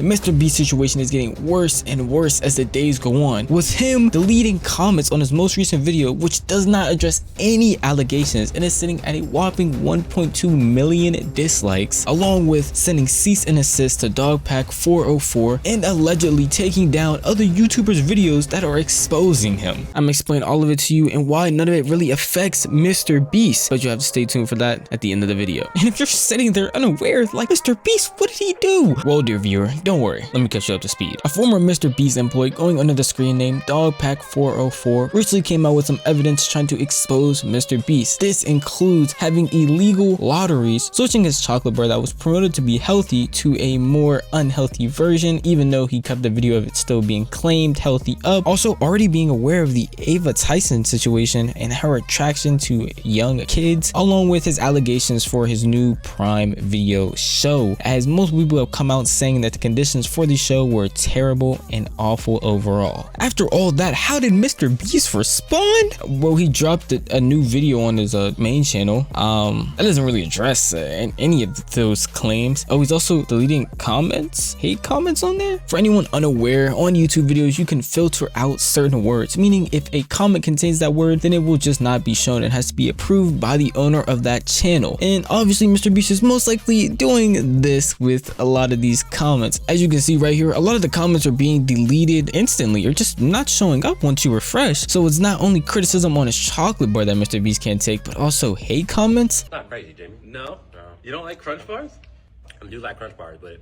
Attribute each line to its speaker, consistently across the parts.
Speaker 1: The MrBeast situation is getting worse and worse as the days go on, with him deleting comments on his most recent video which does not address any allegations and is sitting at a whopping 1.2 million dislikes, along with sending cease and desist to dogpack 404 and allegedly taking down other YouTubers' videos that are exposing him. I'm explaining all of it to you and why none of it really affects MrBeast, but you have to stay tuned for that at the end of the video. And if you're sitting there unaware, like, MrBeast, what did he do? Well, dear viewer, don't worry, let me catch you up to speed. A former MrBeast employee going under the screen name dogpack 404 recently came out with some evidence trying to expose MrBeast. This includes having illegal lotteries, switching his chocolate bar that was promoted to be healthy to a more unhealthy version, even though he kept the video of it still being claimed healthy up. Also, already being aware of the Ava Tyson situation and her attraction to young kids, along with his allegations for his new Prime Video show, as most people have come out saying that the conditions for the show were terrible and awful overall. After all that, how did MrBeast respond? Well, he dropped a new video on his main channel. That doesn't really address any of those claims. Oh, he's also deleting comments, hate comments on there. For anyone unaware, on YouTube videos you can filter out certain words, meaning if a comment contains that word, then it will just not be shown. It has to be approved by the owner of that channel, and obviously MrBeast is most likely doing this with a lot of these comments. As you can see right here, a lot of the comments are being deleted instantly or just not showing up once you refresh. So it's not only criticism on his chocolate bar that MrBeast can't take, but also hate comments.
Speaker 2: Not crazy, Jamie. No. You don't like Crunch Bars? I do like Crunch Bars, but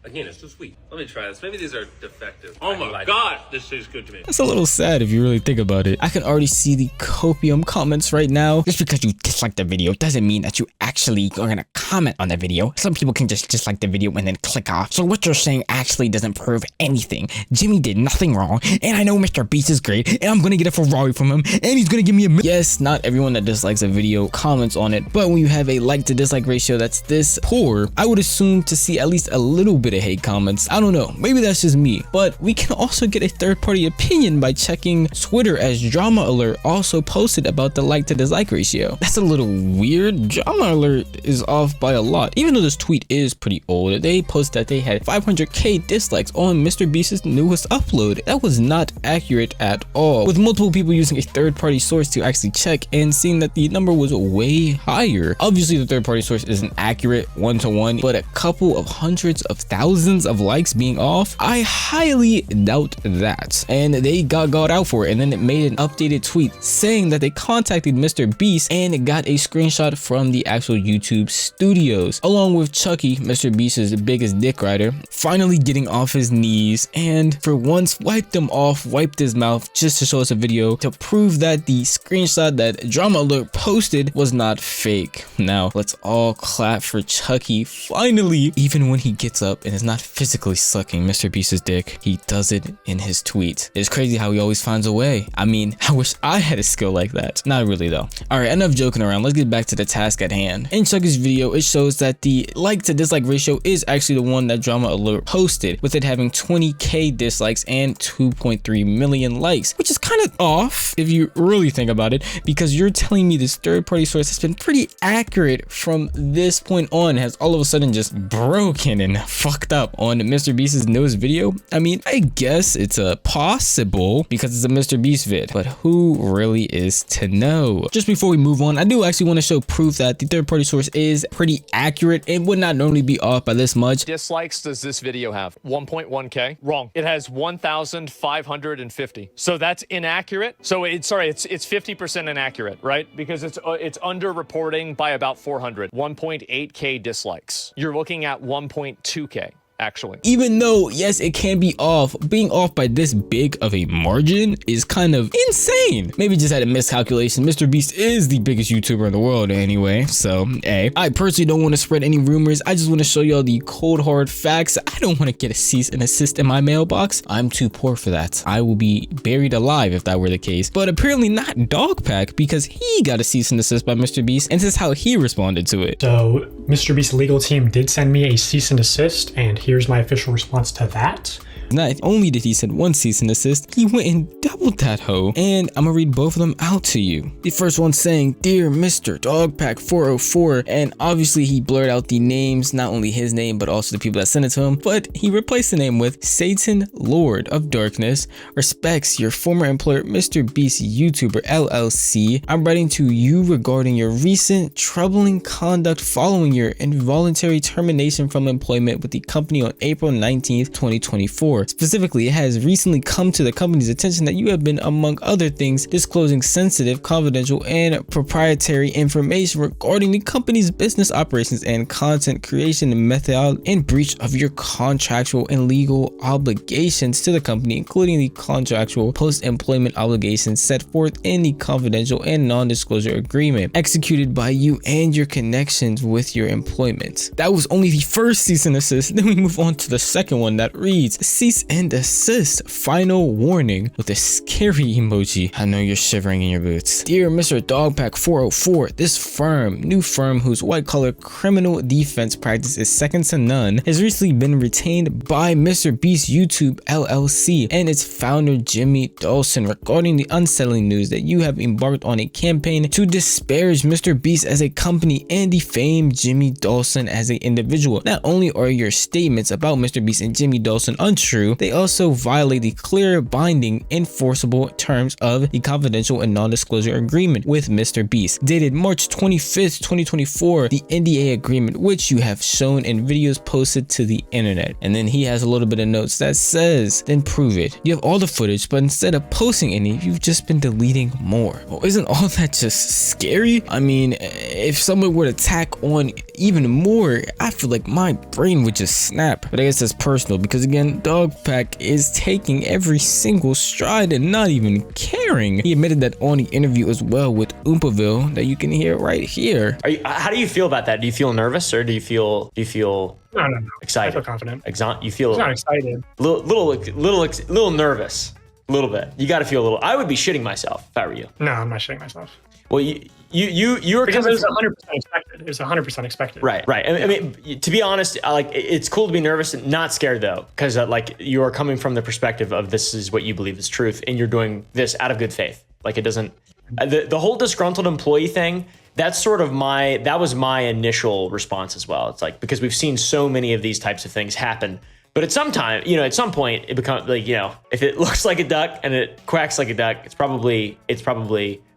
Speaker 2: again, it's too sweet. Let me try this. Maybe these are defective. Oh my God, this tastes good to me.
Speaker 1: That's a little sad if you really think about it. I can already see the copium comments right now. Just because you dislike the video doesn't mean that you actually are gonna comment on the video. Some people can just dislike the video and then click off. So what you're saying actually doesn't prove anything. Jimmy did nothing wrong, and I know MrBeast is great, and I'm gonna get a Ferrari from him, and he's gonna give me a Yes, not everyone that dislikes a video comments on it, but when you have a like to dislike ratio that's this poor, I would assume to see at least a little bit of hate comments. I don't know, maybe that's just me, but we can also get a third-party opinion by checking Twitter, as Drama Alert also posted about the like to dislike ratio. That's a little weird. Drama Alert is off by a lot, even though this tweet is pretty old. They posted that they had 500k dislikes on MrBeast's newest upload. That was not accurate at all, with multiple people using a third-party source to actually check and seeing that the number was way higher. Obviously the third-party source isn't accurate one-to-one, but a couple of hundreds of thousands of likes being off, I highly doubt that. And they got out for it, and then it made an updated tweet saying that they contacted MrBeast and got a screenshot from the actual YouTube studios, along with Chucky, MrBeast's biggest dick rider, finally getting off his knees and for once wiped him off, wiped his mouth, just to show us a video to prove that the screenshot that Drama Alert posted was not fake. Now let's all clap for Chucky. Finally, even when he gets up and is not physically sucking MrBeast's dick, he does it in his tweet. It's crazy how he always finds a way. I mean, I wish I had a skill like that. Not really though. Alright, enough joking around. Let's get back to the task at hand. In Chucky's video, it shows that the like to dislike ratio is actually the one that Drama Alert posted, with it having 20k dislikes and 2.3 million likes, which is kind of off if you really think about it, because you're telling me this third-party source has been pretty accurate from this point on, has all of a sudden just broken and fucked up on MrBeast's newest video. I mean, I guess it's a possible because it's a MrBeast vid, but who really is to know? Just before we move on, I do actually want to show proof that the third-party source is pretty accurate and would not normally be off by this much.
Speaker 3: Dislikes does this video have? 1.1k? Wrong. It has 1,550. So that's inaccurate. So it's 50% inaccurate, right? Because it's underreporting by about 400. 1.8k dislikes. You're looking at 1.2k. Actually,
Speaker 1: even though yes, it can be off, being off by this big of a margin is kind of insane. Maybe just had a miscalculation. MrBeast is the biggest YouTuber in the world anyway, so hey, I personally don't want to spread any rumors. I just want to show y'all the cold hard facts. I don't want to get a cease and desist in my mailbox. I'm too poor for that. I will be buried alive if that were the case, but apparently not Dogpack, because he got a cease and desist by MrBeast, and this is how he responded to it.
Speaker 4: So MrBeast's legal team did send me a cease and desist, and here's my official response to that.
Speaker 1: Not only did he send one cease and desist, he went and doubled that hoe. And I'm gonna read both of them out to you. The first one saying, "Dear Mr. Dogpack 404," and obviously he blurred out the names, not only his name, but also the people that sent it to him, but he replaced the name with Satan Lord of Darkness. Respects your former employer, MrBeast YouTuber LLC. I'm writing to you regarding your recent troubling conduct following your involuntary termination from employment with the company on April 19th, 2024. Specifically, it has recently come to the company's attention that you have been, among other things, disclosing sensitive, confidential, and proprietary information regarding the company's business operations and content creation method in breach of your contractual and legal obligations to the company, including the contractual post-employment obligations set forth in the confidential and non-disclosure agreement executed by you and your connections with your employment. That was only the first cease and desist. Then we move on to the second one that reads, "Cease and desist, final warning," with a scary emoji. I know you're shivering in your boots. "Dear Mr. Dogpack 404, this new firm whose white-collar criminal defense practice is second to none, has recently been retained by MrBeast YouTube LLC and its founder Jimmy Dawson regarding the unsettling news that you have embarked on a campaign to disparage MrBeast as a company and defame Jimmy Dawson as an individual. Not only are your statements about MrBeast and Jimmy Dawson untrue, they also violate the clear, binding, enforceable terms of the confidential and non-disclosure agreement with MrBeast, dated March 25th, 2024, the NDA agreement, which you have shown in videos posted to the internet." And then he has a little bit of notes that says, "Then prove it. You have all the footage, but instead of posting any, you've just been deleting more." Well, isn't all that just scary? I mean, if someone were to tack on even more, I feel like my brain would just snap. But I guess that's personal because, again, Dogpack is taking every single stride and not even caring. He admitted that on the interview as well with Oompaville that you can hear right here.
Speaker 4: How do you feel about that? Do you feel nervous or do you feel
Speaker 5: No.
Speaker 4: excited?
Speaker 5: I feel confident.
Speaker 4: You feel
Speaker 5: I'm not excited.
Speaker 4: little nervous, a little bit. You got to feel a little. I would be shitting myself if I were you.
Speaker 5: No, I'm not shitting myself.
Speaker 4: Well, you're
Speaker 5: Because it
Speaker 4: coming
Speaker 5: was 100% expected. It was 100% expected.
Speaker 4: Right. I mean, to be honest, it's cool to be nervous and not scared though, because you are coming from the perspective of this is what you believe is truth, and you're doing this out of good faith. Like, it doesn't. The whole disgruntled employee thing. That's sort of that was my initial response as well. It's like, because we've seen so many of these types of things happen. But at some point, it becomes like, if it looks like a duck and it quacks like a duck, it's probably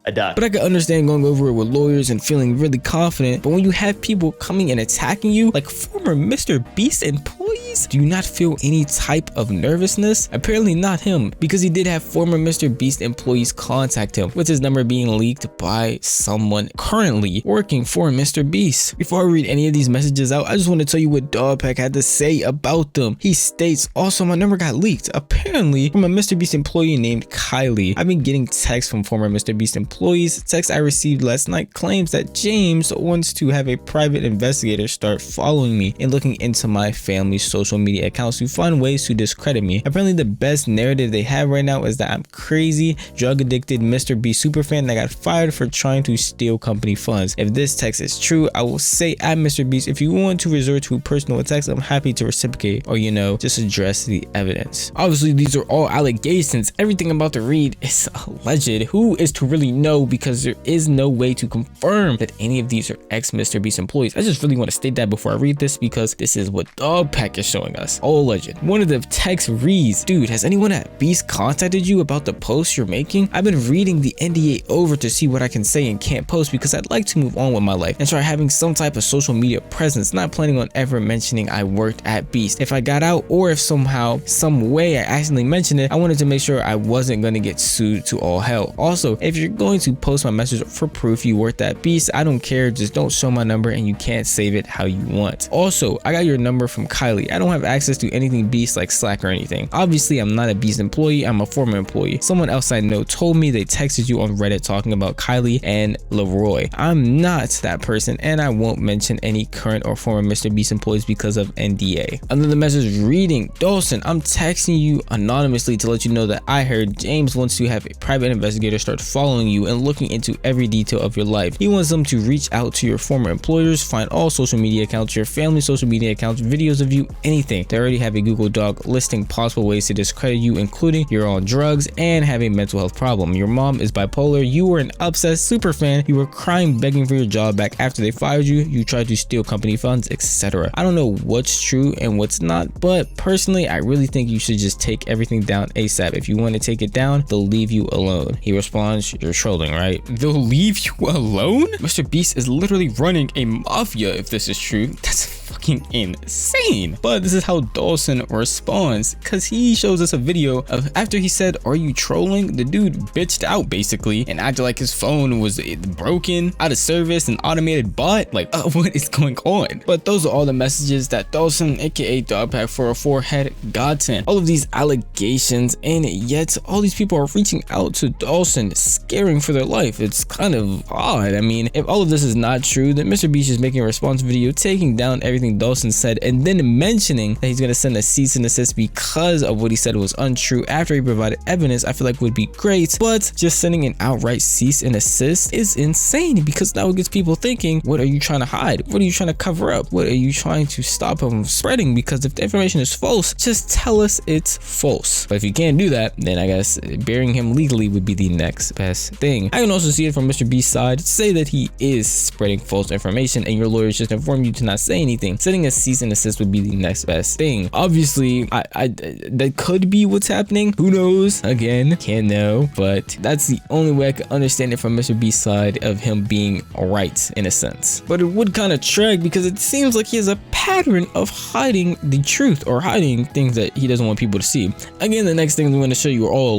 Speaker 4: a duck.
Speaker 1: But I can understand going over it with lawyers and feeling really confident. But when you have people coming and attacking you, like former MrBeast employees, do you not feel any type of nervousness? Apparently not him, because he did have former MrBeast employees contact him, with his number being leaked by someone currently working for MrBeast. Before I read any of these messages out, I just want to tell you what Dogpack had to say about them. He states, "Also, my number got leaked, apparently from a MrBeast employee named Kylie. I've been getting texts from former MrBeast employees. Text I received last night claims that James wants to have a private investigator start following me and looking into my family's social media accounts to find ways to discredit me. Apparently the best narrative they have right now is that I'm crazy, drug addicted MrBeast superfan that got fired for trying to steal company funds. If this text is true, I will say at MrBeast, if you want to resort to personal attacks, I'm happy to reciprocate, or just address the evidence." Obviously these are all allegations. Everything I'm about to read is alleged. Who is to really know, because there is no way to confirm that any of these are ex-MrBeast employees. I just really want to state that before I read this, because this is what Dogpack is showing us. All alleged. One of the texts reads, "Dude, has anyone at Beast contacted you about the posts you're making? I've been reading the NDA over to see what I can say and can't post because I'd like to move on with my life and try having some type of social media presence, not planning on ever mentioning I worked at Beast. If I got out, or if somehow, some way I accidentally mentioned it, I wanted to make sure I wasn't going to get sued to all hell. Also, if you're going to post my message for proof you worked at Beast, I don't care, just don't show my number and you can't save it how you want. Also, I got your number from Kylie. I don't have access to anything Beast like Slack or anything. Obviously, I'm not a Beast employee, I'm a former employee. Someone else I know told me they texted you on Reddit talking about Kylie and Leroy. I'm not that person, and I won't mention any current or former MrBeast employees because of NDA." Another message reading, "Dawson, I'm texting you anonymously to let you know that I heard James wants to have a private investigator start following you and looking into every detail of your life. He wants them to reach out to your former employers, find all social media accounts, your family social media accounts, videos of you, anything. They already have a Google Doc listing possible ways to discredit you, including you're on drugs and have a mental health problem. Your mom is bipolar. You were an obsessed super fan. You were crying, begging for your job back after they fired you. You tried to steal company funds, etc. I don't know what's true and what's not, but personally, I really think you should just take everything down ASAP. If you want to take it down, they'll leave you alone. He responds, you're trolling, right? They'll leave you alone? MrBeast is literally running a mafia if this is true. That's fucking insane. But this is how Dawson responds, because he shows us a video of after he said, are you trolling? The dude bitched out basically and acted like his phone was broken, out of service, an automated bot. Like, what is going on? But those are all the messages that Dawson, aka Dogpack 404, had gotten. All of these allegations, and yet all these people are reaching out to Dawson, scaring for their life. It's kind of odd. I mean, if all of this is not true, then MrBeast is making a response video taking down everything Dawson said and then mentioning that he's going to send a cease and desist because of what he said was untrue after he provided evidence. I feel like would be great, but just sending an outright cease and desist is insane, because now it gets people thinking, what are you trying to hide? What are you trying to cover up? What are you trying to stop him from spreading? Because if the information is false, just tell us it's false. But if you can't do that, then I guess burying him legally would be the next best thing. I can also see it from MrBeast's side. Say that he is spreading false information and your lawyers just inform you to not say anything. Sending a cease and desist would be the next best thing. Obviously, that could be what's happening. Who knows? Again, can't know, but that's the only way I can understand it from MrBeast's side of him being right in a sense. But it would kind of track, because it seems like he has a pattern of hiding the truth or hiding things that he doesn't want people to see. Again, the next things I'm going to show you are all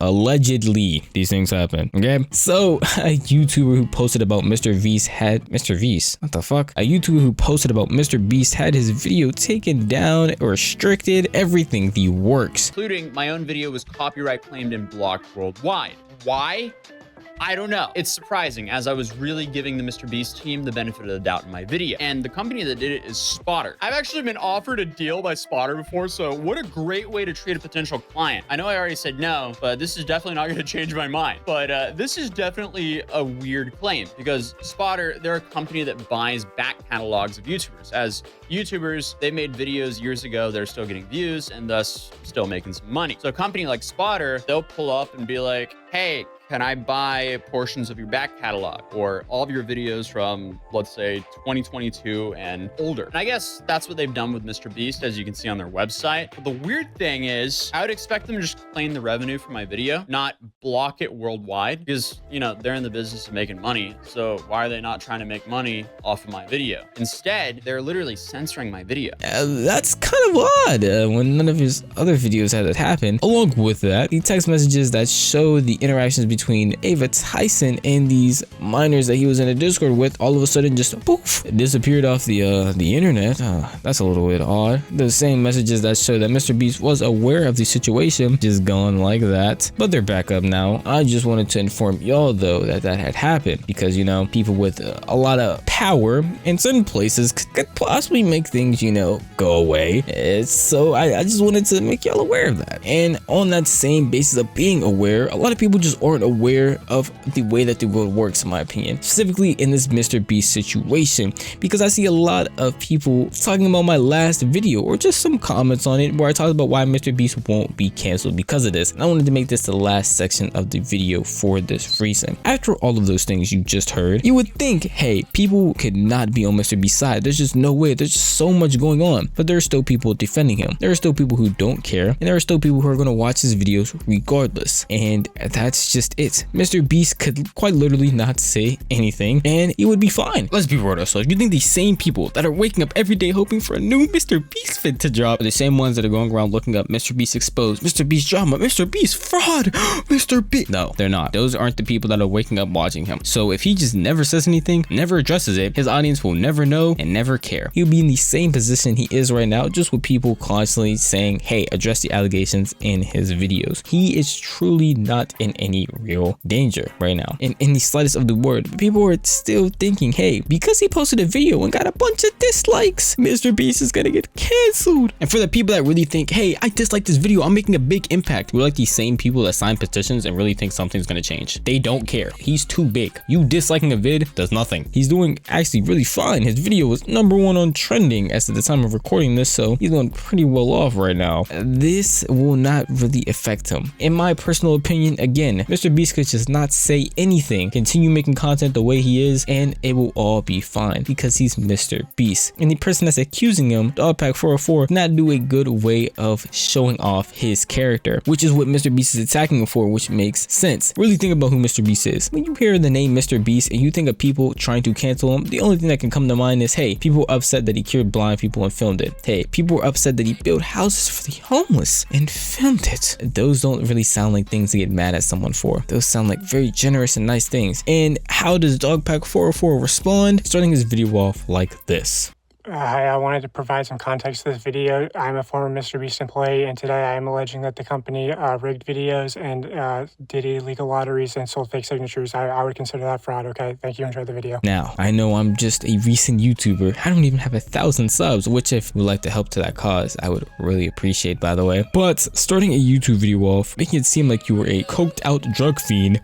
Speaker 1: allegedly these things happen. Okay, so a YouTuber who posted about MrBeast had what the fuck? A YouTuber who posted about MrBeast had his video taken down or restricted, everything, the works.
Speaker 6: Including my own video was copyright claimed and blocked worldwide. Why? I don't know. It's surprising, as I was really giving the MrBeast team the benefit of the doubt in my video. And the company that did it is Spotter. I've actually been offered a deal by Spotter before, so what a great way to treat a potential client. I know I already said no, but this is definitely not going to change my mind. But this is definitely a weird claim, because Spotter, they're a company that buys back catalogs of YouTubers. As YouTubers, they made videos years ago, they're still getting views and thus still making some money. So a company like Spotter, they'll pull up and be like, hey, can I buy portions of your back catalog or all of your videos from, let's say, 2022 and older? And I guess that's what they've done with MrBeast, as you can see on their website. But the weird thing is, I would expect them to just claim the revenue for my video, not block it worldwide, because, you know, they're in the business of making money. So why are they not trying to make money off of my video? Instead, they're literally censoring my video.
Speaker 1: That's kind of odd when none of his other videos had it happen. Along with that, the text messages that show the interactions between Ava Tyson and these minors that he was in a Discord with, all of a sudden just poof, disappeared off the internet. That's a little bit odd. The same messages that show that MrBeast was aware of the situation just gone like that, but they're back up now. I just wanted to inform y'all though that had happened, because, you know, people with a lot of power in certain places could possibly make things, you know, go away. So I just wanted to make y'all aware of that. And on that same basis of being aware, a lot of people just aren't aware of the way that the world works, in my opinion, specifically in this MrBeast situation, because I see a lot of people talking about my last video or just some comments on it where I talked about why MrBeast won't be canceled because of this. And I wanted to make this the last section of the video for this reason. After all of those things you just heard, you would think, hey, people could not be on MrBeast's side. There's just no way. There's just so much going on. But there are still people defending him. There are still people who don't care, and there are still people who are going to watch his videos regardless. And that's just it. MrBeast could quite literally not say anything and it would be fine. Let's be real ourselves. You think these same people that are waking up every day hoping for a new MrBeast vid to drop are the same ones that are going around looking up MrBeast exposed, MrBeast drama, MrBeast fraud, MrBeast? No, they're not. Those aren't the people that are waking up watching him. So if he just never says anything, never addresses it, his audience will never know and never care. He'll be in the same position he is right now, just with people constantly saying, hey, address the allegations in his videos. He is truly not in any real danger right now. And in the slightest of the word, people are still thinking, hey, because he posted a video and got a bunch of dislikes, MrBeast is gonna get canceled. And for the people that really think, hey, I dislike this video, I'm making a big impact, we're like these same people that sign petitions and really think something's gonna change. They don't care. He's too big. You disliking a vid does nothing. He's doing actually really fine. His video was #1 on trending as at the time of recording this, so he's doing pretty well off right now. This will not really affect him. In my personal opinion, again, MrBeast could just not say anything, continue making content the way he is, and it will all be fine because he's MrBeast. And the person that's accusing him, dogpack 404, not do a good way of showing off his character, which is what MrBeast is attacking him for, which makes sense. Really think about who MrBeast is. When you hear the name MrBeast and you think of people trying to cancel him, the only thing that can come to mind is, hey, people were upset that he cured blind people and filmed it. Hey, people were upset that he built houses for the homeless and filmed it. Those don't really sound like things to get mad at someone for. Those sound like very generous and nice things. And how does dogpack 404 respond? Starting his video off like this.
Speaker 5: Hi, I wanted to provide some context to this video. I'm a former MrBeast employee, and today I am alleging that the company rigged videos and did illegal lotteries and sold fake signatures. I would consider that fraud, okay? Thank you, enjoy the video.
Speaker 1: Now, I know I'm just a recent YouTuber. I don't even have 1,000 subs, which if you would like to help to that cause, I would really appreciate, by the way. But starting a YouTube video off, making it seem like you were a coked out drug fiend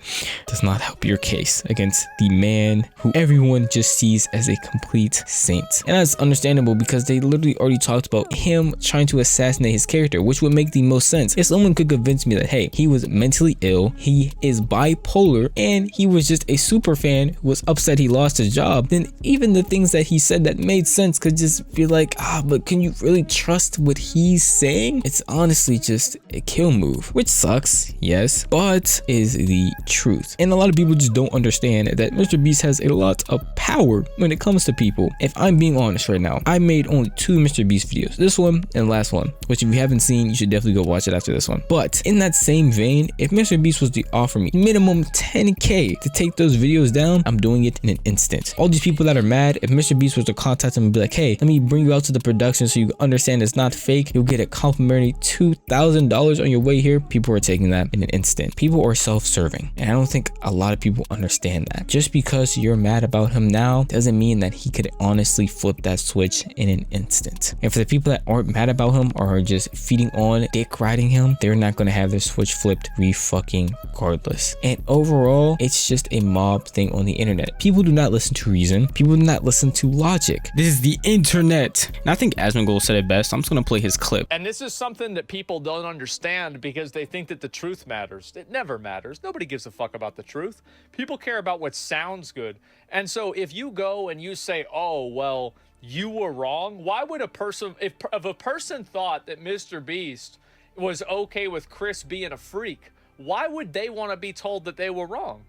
Speaker 1: does not help your case against the man who everyone just sees as a complete saint. And that's understandable because they literally already talked about him trying to assassinate his character, which would make the most sense. If someone could convince me that, hey, he was mentally ill, he is bipolar, and he was just a super fan who was upset he lost his job, then even the things that he said that made sense could just be like, but can you really trust what he's saying? It's honestly just a kill move, which sucks, yes, but is the truth. And a lot of people just don't understand that MrBeast has a lot of power when it comes to people. If I'm being honest right now, I made only 2 MrBeast videos, this one and the last one, which if you haven't seen, you should definitely go watch it after this one. But in that same vein, if MrBeast was to offer me minimum 10K to take those videos down, I'm doing it in an instant. All these people that are mad, if MrBeast was to contact them and be like, hey, let me bring you out to the production so you understand it's not fake, you'll get a complimentary $2,000 on your way here, people are taking that in an instant. People are self-serving, and I don't think a lot of people understand that. Just because you're mad about him now doesn't mean that he could honestly flip that switch in an instant. And for the people that aren't mad about him or are just feeding on dick riding him, they're not going to have their switch flipped fucking regardless. And overall, it's just a mob thing on the internet. People do not listen to reason. People do not listen to logic. This is the internet. And I think Asmongold said it best. I'm just going to play his clip.
Speaker 3: And this is something that people don't understand because they think that the truth matters. It never matters. Nobody gives a fuck about the truth. People care about what sounds good. And so if you go and you say, oh, well, you were wrong, why would a person, if a person thought that MrBeast was okay with Chris being a freak, why would they want to be told that they were wrong?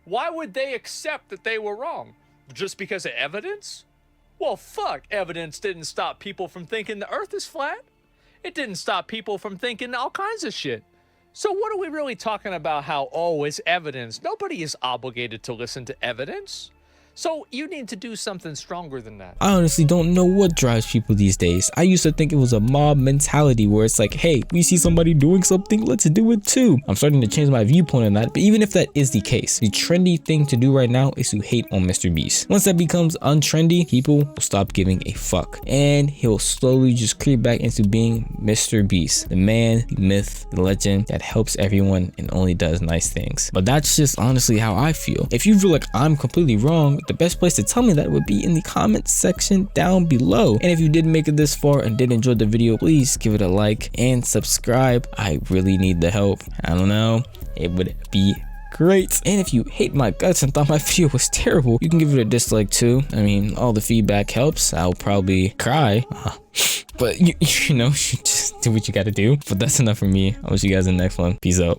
Speaker 3: Why would they accept that they were wrong? Just because of evidence? Well, fuck, evidence didn't stop people from thinking the earth is flat. It didn't stop people from thinking all kinds of shit. So what are we really talking about how, oh, it's evidence? Nobody is obligated to listen to evidence. So you need to do something stronger than that.
Speaker 1: I honestly don't know what drives people these days. I used to think it was a mob mentality where it's like, hey, we see somebody doing something, let's do it too. I'm starting to change my viewpoint on that, but even if that is the case, the trendy thing to do right now is to hate on MrBeast. Once that becomes untrendy, people will stop giving a fuck, and he'll slowly just creep back into being MrBeast, the man, the myth, the legend that helps everyone and only does nice things. But that's just honestly how I feel. If you feel like I'm completely wrong, the best place to tell me that would be in the comment section down below. And if you did make it this far and did enjoy the video, please give it a like and subscribe. I really need the help. I don't know, it would be great. And if you hate my guts and thought my video was terrible, you can give it a dislike too. I mean, all the feedback helps. I'll probably cry, but you know, you just do what you gotta do. But that's enough for me. I'll see you guys in the next one. Peace out.